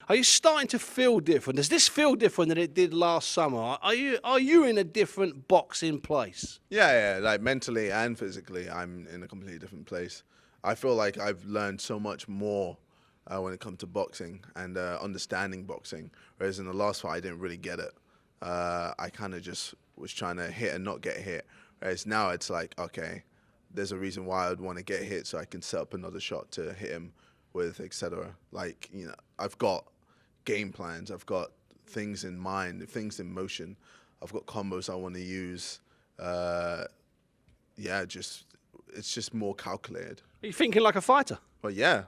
Are you starting to feel different? Does this feel different than it did last summer? Are you in a different boxing place? Yeah, like mentally and physically, I'm in a completely different place. I feel like I've learned so much more when it comes to boxing and understanding boxing, whereas in the last fight, I didn't really get it. I kind of just was trying to hit and not get hit, whereas now it's like, okay, there's a reason why I'd want to get hit so I can set up another shot to hit him with, etc. Like, I've got game plans, I've got things in mind, things in motion, I've got combos I want to use. It's just more calculated. Are you thinking like a fighter? But yeah.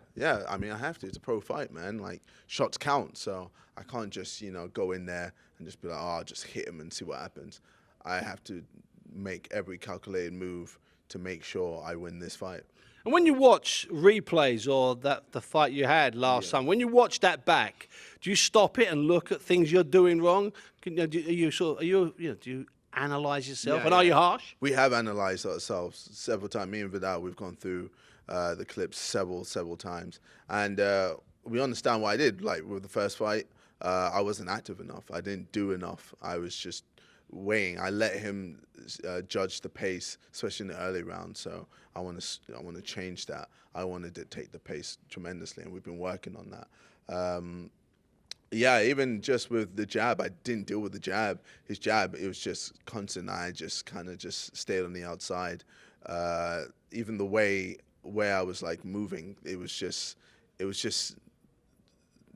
I mean, I have to. It's a pro fight, man. Like, shots count, so I can't just go in there and just be like, oh, I'll just hit him and see what happens. I have to make every calculated move to make sure I win this fight. And when you watch replays or the fight you had last summer, when you watch that back, do you stop it and look at things you're doing wrong? Do you analyze yourself? And are you harsh? We have analyzed ourselves several times. Me and Vidal, we've gone through the clips several times, and we understand what I did. Like with the first fight, I wasn't active enough. I didn't do enough. I was just weighing. I let him judge the pace, especially in the early round. So I want to change that. I want to dictate the pace tremendously, and we've been working on that. Yeah, even just with the jab, I didn't deal with the jab. His jab, it was just constant. I just kind of just stayed on the outside. Even the way where I was like moving, it was just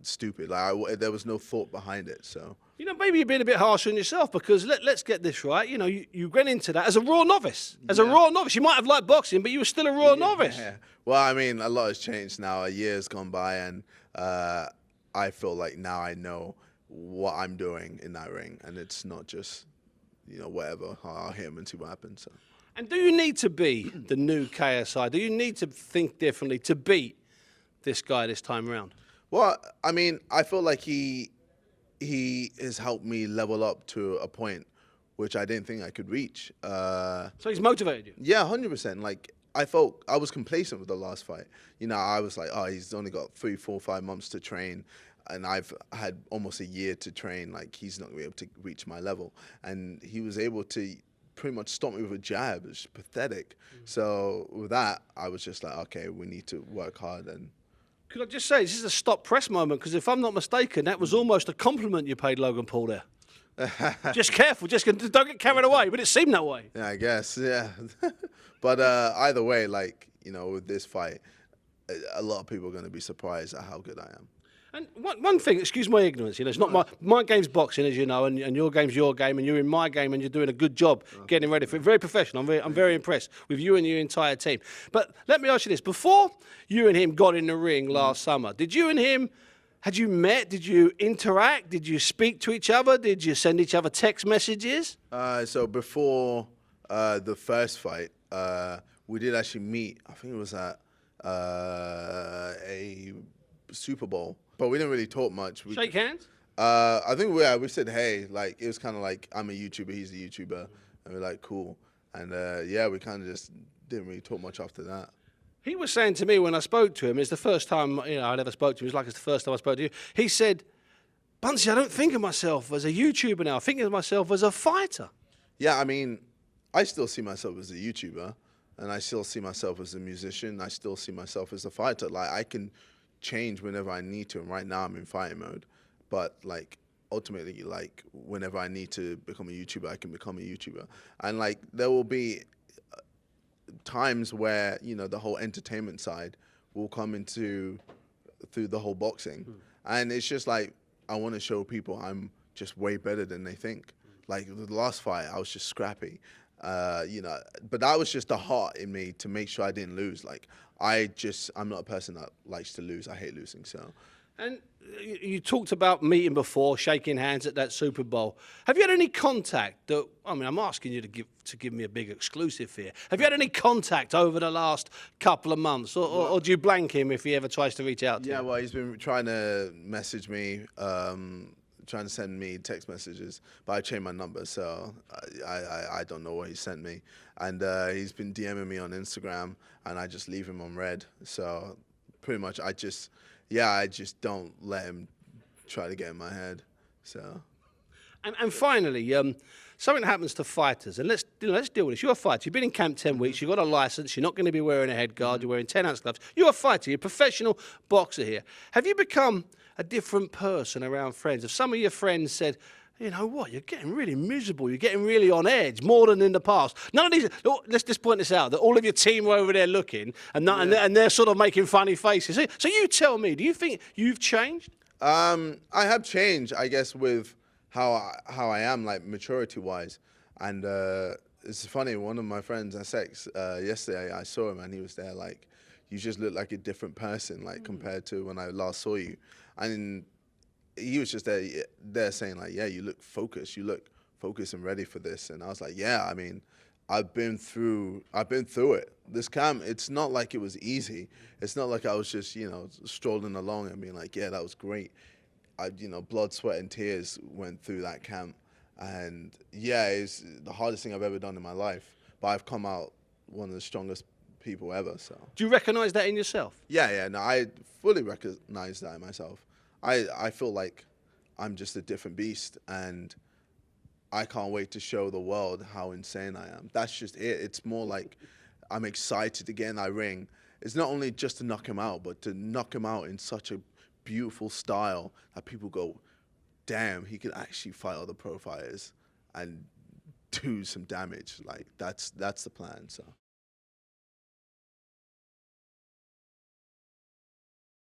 stupid. Like there was no thought behind it. So maybe you're being a bit harsh on yourself because let's get this right. You went into that as a raw novice. As a raw novice, you might have liked boxing, but you were still a raw novice. Yeah. Well, I mean, a lot has changed now. A year's gone by, and I feel like now I know what I'm doing in that ring, and it's not just, whatever. I'll hit him and see what happens. So. And do you need to be the new KSI? Do you need to think differently to beat this guy this time around? Well, I mean, I feel like he has helped me level up to a point which I didn't think I could reach. So he's motivated you? Yeah, 100%. Like, I felt I was complacent with the last fight. I was like, oh, he's only got 3, 4, 5 months to train, and I've had almost a year to train. Like, he's not going to be able to reach my level. And he was able to pretty much stop me with a jab. It's pathetic. So with that, I was just like, okay, we need to work hard. And could I just say, this is a stop press moment, because if I'm not mistaken, that was almost a compliment you paid Logan Paul there. Just careful, don't get carried away, but it seemed that way. Yeah, I guess, yeah. But either way, like, with this fight, a lot of people are going to be surprised at how good I am. And one thing, excuse my ignorance, it's not my game's boxing, as you know, and your game's your game, and you're in my game, and you're doing a good job getting ready for it. Very professional. I'm very impressed with you and your entire team. But let me ask you this: before you and him got in the ring last summer, had you met? Did you interact? Did you speak to each other? Did you send each other text messages? So before the first fight, we did actually meet. I think it was at a Super Bowl. But we didn't really talk much. Shake hands? I think we said hey. Like, it was kind of like, I'm a YouTuber, he's a YouTuber. And we're like, cool. And we kind of just didn't really talk much after that. He was saying to me when I spoke to him, it's the first time I'd ever spoke to him. It was like it's the first time I spoke to you. He said, Bunce, I don't think of myself as a YouTuber now. I think of myself as a fighter. Yeah, I mean, I still see myself as a YouTuber. And I still see myself as a musician. I still see myself as a fighter. Like, I can change whenever I need to, and right now I'm in fighting mode, but like ultimately, like whenever I need to become a YouTuber, I can become a YouTuber. And like there will be times where the whole entertainment side will come into through the whole boxing, and it's just like I want to show people I'm just way better than they think. Like the last fight, I was just scrappy, but that was just the heart in me to make sure I didn't lose. Like I'm not a person that likes to lose. I hate losing. So. And you talked about meeting before, shaking hands at that Super Bowl. Have you had any contact? I'm asking you to give me a big exclusive here. Have you had any contact over the last couple of months, or do you blank him if he ever tries to reach out to you? Yeah, well, he's been trying to message me, trying to send me text messages, but I changed my number, so I don't know what he sent me. And he's been DMing me on Instagram, and I just leave him on red. So pretty much I just don't let him try to get in my head. So. And finally, something happens to fighters, and let's deal with this. You're a fighter. You've been in camp 10 weeks. You've got a license. You're not going to be wearing a head guard. You're wearing 10-ounce gloves. You're a fighter. You're a professional boxer here. Have you become a different person around friends? Have some of your friends said, you know what, you're getting really miserable. You're getting really on edge, more than in the past. None of these. Let's just point this out: that all of your team were over there looking, and they're sort of making funny faces. So you tell me, do you think you've changed? I have changed, I guess, with how I am, like maturity-wise. And it's funny, one of my friends at Sex, yesterday, I saw him and he was there like, you just look like a different person, like compared to when I last saw you. And he was just there saying like, yeah, you look focused and ready for this. And I was like, yeah, I mean, I've been through it. This camp, it's not like it was easy. It's not like I was just, strolling along and being like, yeah, that was great. Blood, sweat, and tears went through that camp. And yeah, it's the hardest thing I've ever done in my life. But I've come out one of the strongest people ever, so. Do you recognize that in yourself? Yeah, no, I fully recognize that in myself. I feel like I'm just a different beast, and I can't wait to show the world how insane I am. That's just it. It's more like I'm excited to get in that ring. It's not only just to knock him out, but to knock him out in such a beautiful style that people go, damn, he could actually fight other pro fighters and do some damage. Like that's the plan. So.